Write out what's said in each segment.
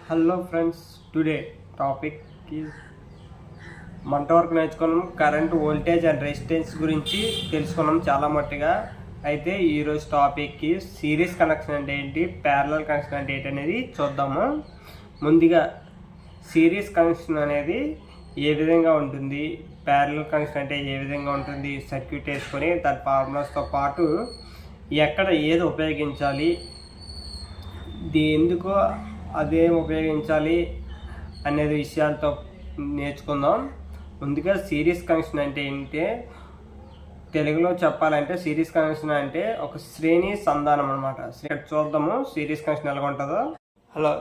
Hello friends, today topic is మంట వరకు నేర్చుకున్నాం. కరెంట్, వోల్టేజ్ అండ్ రెసిస్టెన్స్ గురించి తెలుసుకున్నాం చాలా మట్టుగా. అయితే ఈరోజు టాపిక్ సిరీస్ కనెక్షన్ అంటే ఏంటి, ప్యారలల్ కనెక్షన్ అంటే ఏంటి అనేది చూద్దాము. ముందుగా సిరీస్ కనెక్షన్ అనేది ఏ విధంగా ఉంటుంది, ప్యారలల్ కనెక్షన్ అంటే ఏ విధంగా ఉంటుంది, సర్క్యూట్ వేసుకొని దాని ఫార్ములాస్తో పాటు ఎక్కడ ఏది ఉపయోగించాలి, ఎందుకో అదేం ఉపయోగించాలి అనేది విషయాలతో నేర్చుకుందాం. ముందుగా సిరీస్ కనెక్షన్ అంటే ఏంటంటే, తెలుగులో చెప్పాలంటే సిరీస్ కనెక్షన్ అంటే ఒక శ్రేణి సంధానం అనమాట. ఇక్కడ చూద్దాము సిరీస్ కనెక్షన్ ఎలా ఉంటుందో. హలో,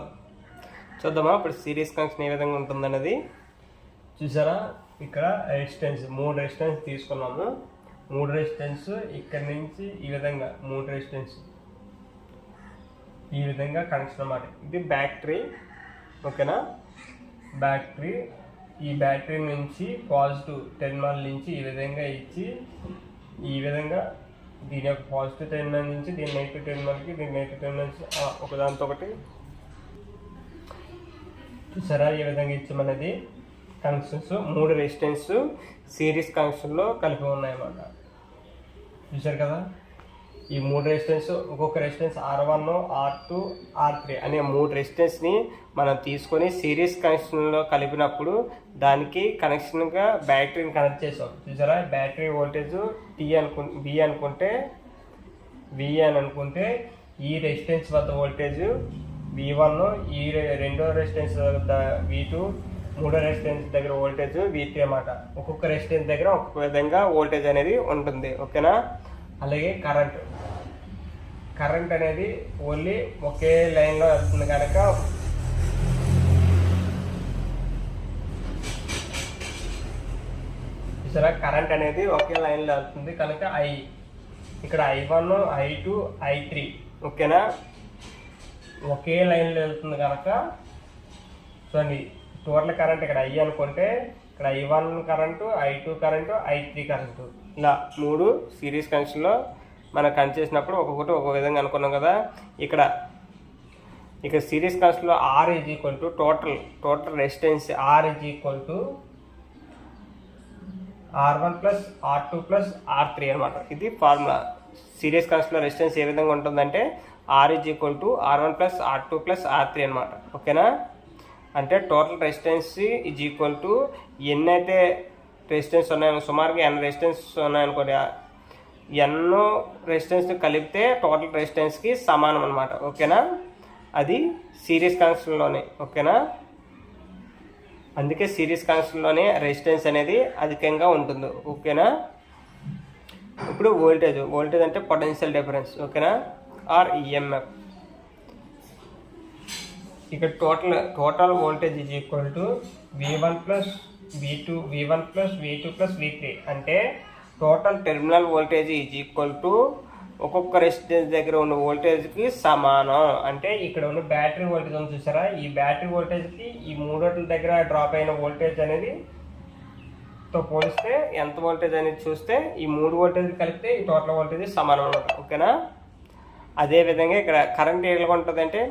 చూద్దామా ఇప్పుడు సిరీస్ కనెక్షన్ ఏ విధంగా ఉంటుంది అనేది. చూసారా, ఇక్కడ రెసిస్టెన్స్ 3 రెసిస్టెన్స్ తీసుకున్నాము. 3 రెసిస్టెన్స్ ఇక్కడ నుంచి ఈ విధంగా 3 రెసిస్టెన్స్ ఈ విధంగా కనెక్షన్ అన్నమాట. ఇది బ్యాటరీ, ఓకేనా. బ్యాటరీ, ఈ బ్యాటరీ నుంచి పాజిటివ్ టెర్మినల్ నుంచి ఈ విధంగా ఇచ్చి, ఈ విధంగా దీని యొక్క పాజిటివ్ టెర్మినల్ నుంచి దీని నెగిటివ్ టెర్మినల్కి, దీని నెగిటివ్ టెర్మినల్ నుంచి ఒకదాంతో ఒకటి చూసారా ఈ విధంగా ఇచ్చామనేది కనెక్షన్స్. 3 రెసిస్టెన్స్ సిరీస్ కనెక్షన్లో కలిపి ఉన్నాయన్నమాట. చూసారు కదా, ఈ 3 రెసిస్టెన్స్, ఒక్కొక్క రెసిస్టెన్స్ R1, R2, R3 అనే 3 రెసిస్టెన్స్ని మనం తీసుకొని సిరీస్ కనెక్షన్లో కలిపినప్పుడు దానికి కనెక్షన్గా బ్యాటరీని కనెక్ట్ చేసాం. చూసారా, బ్యాటరీ వోల్టేజ్ V అనుకుంటే ఈ రెసిస్టెన్స్ వద్ద వోల్టేజ్ V1, ఈ రెండో రెసిస్టెన్స్ వద్ద V2, మూడో రెసిస్టెన్స్ దగ్గర వోల్టేజ్ V3 అన్నమాట. ఒక్కొక్క రెసిస్టెన్స్ దగ్గర ఒక్కొక్క విధంగా వోల్టేజ్ అనేది ఉంటుంది, ఓకేనా. అలాగే కరెంట్ అనేది ఓన్లీ ఒకే లైన్లో వెళ్తుంది కనుక చూసారా, కరెంట్ అనేది ఒకే లైన్లో వెళ్తుంది కనుక ఇక్కడ I1, I2, I3 ఓకేనా, ఒకే లైన్లో వెళ్తుంది కనుక చూడండి, టోటల్ కరెంట్ ఇక్కడ I అనుకుంటే ఇక్కడ I1 current, I2 current, I3 current, ఇలా 3 సిరీస్ కనెక్షన్లో మనం కనెక్ట్ చేసినప్పుడు ఒక్కొక్కటి ఒక్కొక్క విధంగా అనుకున్నాం కదా. ఇక్కడ సిరీస్ కనెక్షన్లో R is equal to total resistance R is equal to R1 plus R2 plus R3 అనమాట. ఇది ఫార్ములా. సిరీస్ కనెక్షన్లో రెసిస్టెన్స్ ఏ విధంగా ఉంటుందంటే R is equal to R1 plus R2 plus R3 అనమాట, ఓకేనా. అంటే total resistance is equal to ఎన్నైతే resistance ఉన్నాయో, సుమారుగా n రెసిస్టెన్స్ ఉన్నాయనుకోండి, n రెసిస్టెన్స్ కలిపితే టోటల్ రెసిస్టెన్స్కి సమానం అనమాట, ఓకేనా. అది సిరీస్ కనెక్షన్లోనే, ఓకేనా. అందుకే సిరీస్ కనెక్షన్లోనే రెసిస్టెన్స్ అనేది అధికంగా ఉంటుంది, ఓకేనా. ఇప్పుడు వోల్టేజ్ అంటే పొటెన్షియల్ డిఫరెన్స్, ఓకేనా, ఆర్ EMF. ఇక్కడ total voltage is equal to V1 plus V2, V1 plus V2 plus V3. అంటే total terminal voltage is equal to ఒక్కొక్క రెసిస్టెన్స్ దగ్గర ఉన్న వోల్టేజ్కి సమానం. అంటే ఇక్కడ ఉన్న బ్యాటరీ వోల్టేజ్ ఉంది చూసారా, ఈ బ్యాటరీ వోల్టేజ్కి ఈ 3 దగ్గర డ్రాప్ అయిన వోల్టేజ్ అనేది తో పోలిస్తే ఎంత వోల్టేజ్ అనేది చూస్తే ఈ 3 వోల్టేజ్ కలిపితే ఈ టోటల్ వోల్టేజ్ సమానం అనమాట, ఓకేనా. అదేవిధంగా ఇక్కడ కరెంట్ ఎలా ఉంటుంది అంటే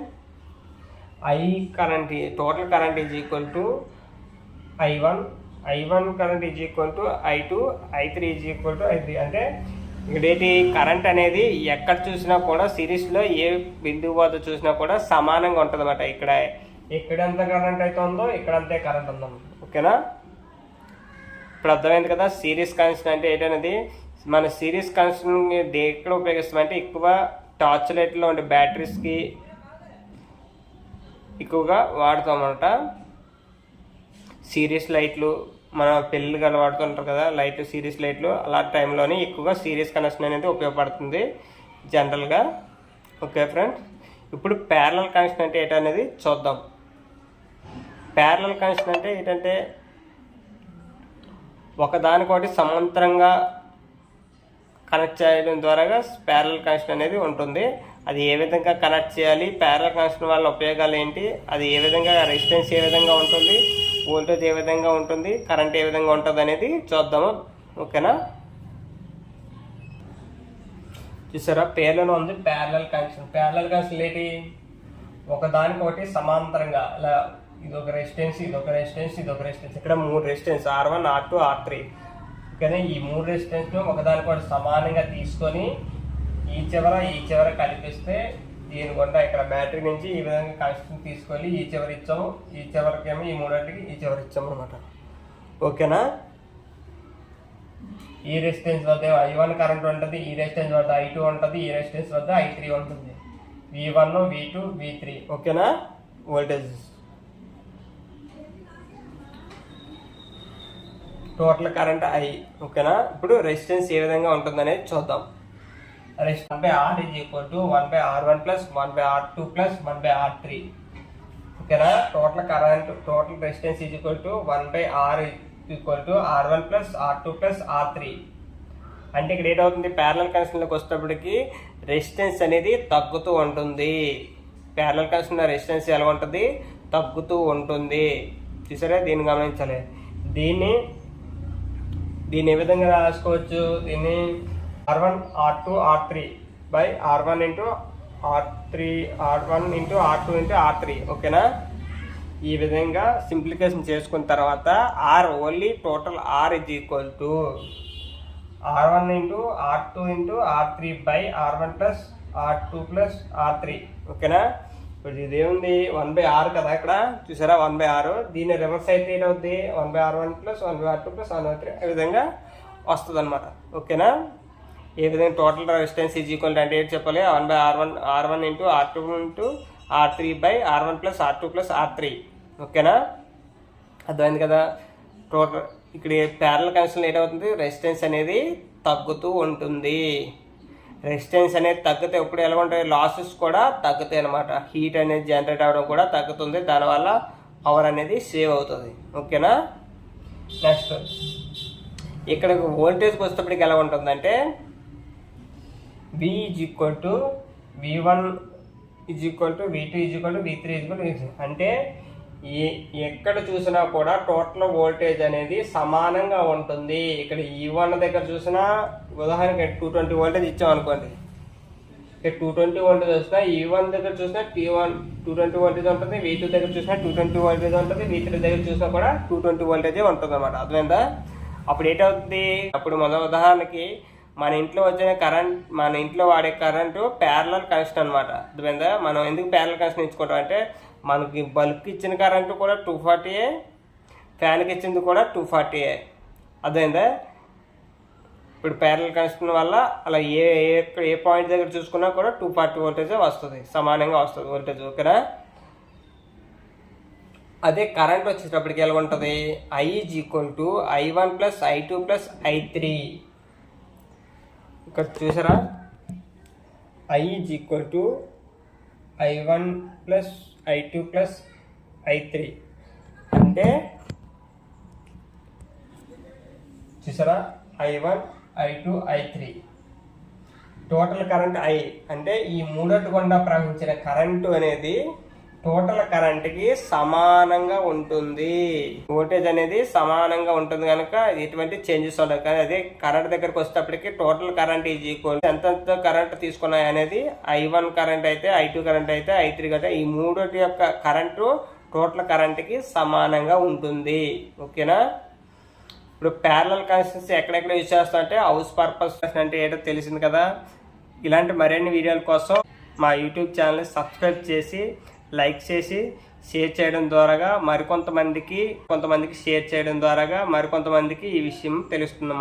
total current is equal to I1 current is equal to I2, I3 is equal to I3. అంటే ఇక్కడేంటి, కరెంట్ అనేది ఎక్కడ చూసినా కూడా సిరీస్లో ఏ బిందువు వద్ద చూసినా కూడా సమానంగా ఉంటుంది అన్నమాట. ఇక్కడ ఎంత కరెంట్ అయితే ఉందో ఇక్కడ అంతే కరెంట్ ఉందన్నమాట, ఓకేనా. ఇప్పుడు అర్థమైంది కదా సిరీస్ కనెక్షన్ అంటే ఏంటనేది. మన సిరీస్ కనెక్షన్ ఎక్కడ ఉపయోగిస్తామంటే ఎక్కువ టార్చ్ లైట్లో ఉండే బ్యాటరీస్కి ఎక్కువగా వాడుతామన్నమాట. సిరీస్ లైట్లు మన పెళ్ళిళ్ళు గల వాడుతుంటారు కదా, లైట్లు, సిరీస్ లైట్లు, అలాంటి టైంలోనే ఎక్కువగా సిరీస్ కనెక్షన్ అనేది ఉపయోగపడుతుంది జనరల్గా, ఓకే ఫ్రెండ్స్. ఇప్పుడు ప్యారలల్ కనెక్షన్ అంటే ఏంటనేది చూద్దాం. ప్యారలల్ కనెక్షన్ అంటే ఏంటంటే ఒకదానికొకటి సమాంతరంగా కనెక్ట్ చేయడం ద్వారా ప్యారలల్ కనెక్షన్ అనేది ఉంటుంది. అది ఏ విధంగా కనెక్ట్ చేయాలి, ప్యారలల్ కనెక్షన్ వల్ల ఉపయోగాలు ఏంటి, అది ఏ విధంగా రెసిస్టెన్స్ ఏ విధంగా ఉంటుంది, వోల్టేజ్ ఏ విధంగా ఉంటుంది, కరెంట్ ఏ విధంగా ఉంటుంది అనేది చూద్దాము, ఓకేనా. చూసారా, పేర్లోనే ఉంది ప్యారలల్ కనెక్షన్. ప్యారలల్ కనెక్షన్ ఏంటి, ఒకదానికొకటి సమాంతరంగా ఇలా ఇదొక రెసిస్టెన్స్, ఇదొక రెసిస్టెన్స్, ఇదొక రెసిస్టెన్స్, ఇక్కడ 3 రెసిస్టెన్స్ R1 R2 R3. ఓకేనా, ఈ 3 రెసిస్టెన్స్ ఒకదానికొకటి సమానంగా తీసుకొని ఈ చివర కలిపిస్తే దీని గుండా ఇక్కడ బ్యాటరీ నుంచి ఈ విధంగా కనెక్షన్ తీసుకొని ఈ చివరి ఇచ్చాము, ఈ చివరికేమో ఈ మూడింటికి ఈ చివరి ఇచ్చాము అనమాట. ఓకేనా, ఈ రెసిస్టెన్స్ వద్ద I1 కరెంట్ ఉంటుంది, ఈ రెసిస్టెన్స్ వద్ద I2 ఉంటుంది, ఈ రెసిస్టెన్స్ వద్ద I3 ఉంటుంది. V1 V2 V3. ఓకేనా, వోల్టేజ్ టోటల్ కరెంట్ I. ఓకేనా, ఇప్పుడు రెసిస్టెన్స్ ఏ విధంగా ఉంటుందనేది చూద్దాం. 1/R is equal to 1/R1 plus 1/R2 plus 1/R3. ఓకేనా, total current total resistance is equal to 1/R equal to R1 plus R2 plus R3. అంటే ఇక్కడ ఏంటవుతుంది, parallel కనెక్షన్లోకి వచ్చేటప్పటికి రెసిస్టెన్స్ అనేది తగ్గుతూ ఉంటుంది. ప్యారలల్ కనెక్షన్లో రెసిస్టెన్స్ ఎలా ఉంటుంది, తగ్గుతూ ఉంటుంది. చూసారా, దీన్ని గమనించాలి. దీన్ని ఏ విధంగా రాసుకోవచ్చు, దీన్ని R1 R2 R3 by R1 into R3 R1 into R2 into R3. ఓకేనా, ఈ విధంగా సింప్లిఫికేషన్ చేసుకున్న తర్వాత R only total R is equal to R1 into R2 into R3 by R1 plus R2 plus R3. ఓకేనా, ఇప్పుడు ఇదేముంది 1/R కదా, ఇక్కడ చూసారా 1/R. దీన్ని రివర్స్ అయితే ఏంటవుద్ది 1/R1 plus 1/R2 plus 1/R3 ఈ విధంగా వస్తుంది అనమాట. ఓకేనా, ఏ విధంగా టోటల్ రెసిస్టెన్స్ ఈజ్ ఈక్వల్ అంటే ఏంటి చెప్పాలి, 1/R1 into R2 into R3 by R1 plus R2 plus R3. ఓకేనా, అర్థమైంది కదా. టోటల్ ఇక్కడ ప్యారలల్ కనెక్షన్ ఏంటవుతుంది, రెసిస్టెన్స్ అనేది తగ్గుతూ ఉంటుంది. రెసిస్టెన్స్ అనేది తగ్గితే ఎప్పుడు ఎలా ఉంటాయి, లాసెస్ కూడా తగ్గుతాయి అనమాట. హీట్ అనేది జనరేట్ అవ్వడం కూడా తగ్గుతుంది, దానివల్ల పవర్ అనేది సేవ్ అవుతుంది. ఓకేనా, నెక్స్ట్ ఇక్కడ వోల్టేజ్కి వచ్చేటప్పటికి ఎలా ఉంటుందంటే V is equal to V1 is equal to V2 is equal to V3 is equal to V6. అంటే ఎక్కడ చూసినా కూడా టోటల్ వోల్టేజ్ అనేది సమానంగా ఉంటుంది. ఇక్కడ E1 దగ్గర చూసినా ఉదాహరణకి 220 వోల్టేజ్ ఇచ్చాం అనుకోండి, ఇక్కడ 220 వోల్టేజ్ వచ్చినా E1 దగ్గర చూసినా T1 220 వోల్టేజ్ ఉంటుంది, V2 దగ్గర చూసినా 220 వోల్టేజ్ ఉంటుంది, V3 దగ్గర చూసినా కూడా 220 వోల్టేజే ఉంటుంది అనమాట. అర్థమైందా. అప్పుడు ఏంటవుతుంది, అప్పుడు మన ఉదాహరణకి మన ఇంట్లో వచ్చిన కరెంట్, మన ఇంట్లో వాడే కరెంటు ప్యారలల్ కనెక్షన్ అనమాట. అర్థమైందా. మనం ఎందుకు ప్యారలల్ కనెక్షన్ ఇచ్చుకుంటాం అంటే మనకి బల్బ్కి ఇచ్చిన కరెంటు కూడా 240, ఫ్యాన్కి ఇచ్చింది కూడా 240. అర్థమైందా. ఇప్పుడు ప్యారలల్ కనెక్షన్ వల్ల అలా ఏ పాయింట్ దగ్గర చూసుకున్నా కూడా 240 వోల్టేజ్ వస్తుంది, సమానంగా వస్తుంది వోల్టేజ్. ఓకేనా. అదే కరెంట్ వచ్చేటప్పటికి ఎలా ఉంటుంది, I is equal to I1 plus I2 plus I3. ఇక్కడ చూసారా, I is equal to I1 plus I2 plus I3. అంటే చూసారా, I1 I2 I3 total current I. అంటే ఈ మూడటి గుండా ప్రవహించిన కరెంటు అనేది టోటల్ కరెంట్కి సమానంగా ఉంటుంది. వోల్టేజ్ అనేది సమానంగా ఉంటుంది కనుక ఎటువంటి చేంజెస్ ఉండదు. కానీ అదే కరెంట్ దగ్గరకు వచ్చేటప్పటికి టోటల్ కరెంట్ ఈజ్ ఈక్వల్ ఎంత కరెంట్ తీసుకున్నాయి అనేది I1 కరెంట్ అయితే, I2 కరెంట్ అయితే, I3 కరెంట్, ఈ మూడటి యొక్క కరెంటు టోటల్ కరెంట్కి సమానంగా ఉంటుంది. ఓకేనా. ఇప్పుడు ప్యారలల్ కనెక్షన్స్ ఎక్కడెక్కడ యూజ్ చేస్తామంటే హౌస్ పర్పస్ అంటే ఏంటో తెలిసింది కదా. ఇలాంటి మరిన్ని వీడియోల కోసం మా యూట్యూబ్ ఛానల్ని సబ్స్క్రైబ్ చేసి, లైక్ చేసి, షేర్ చేయడం ద్వారా మరికొంతమందికి షేర్ చేయడం ద్వారా మరికొంతమందికి ఈ విషయం తెలుస్తుంది.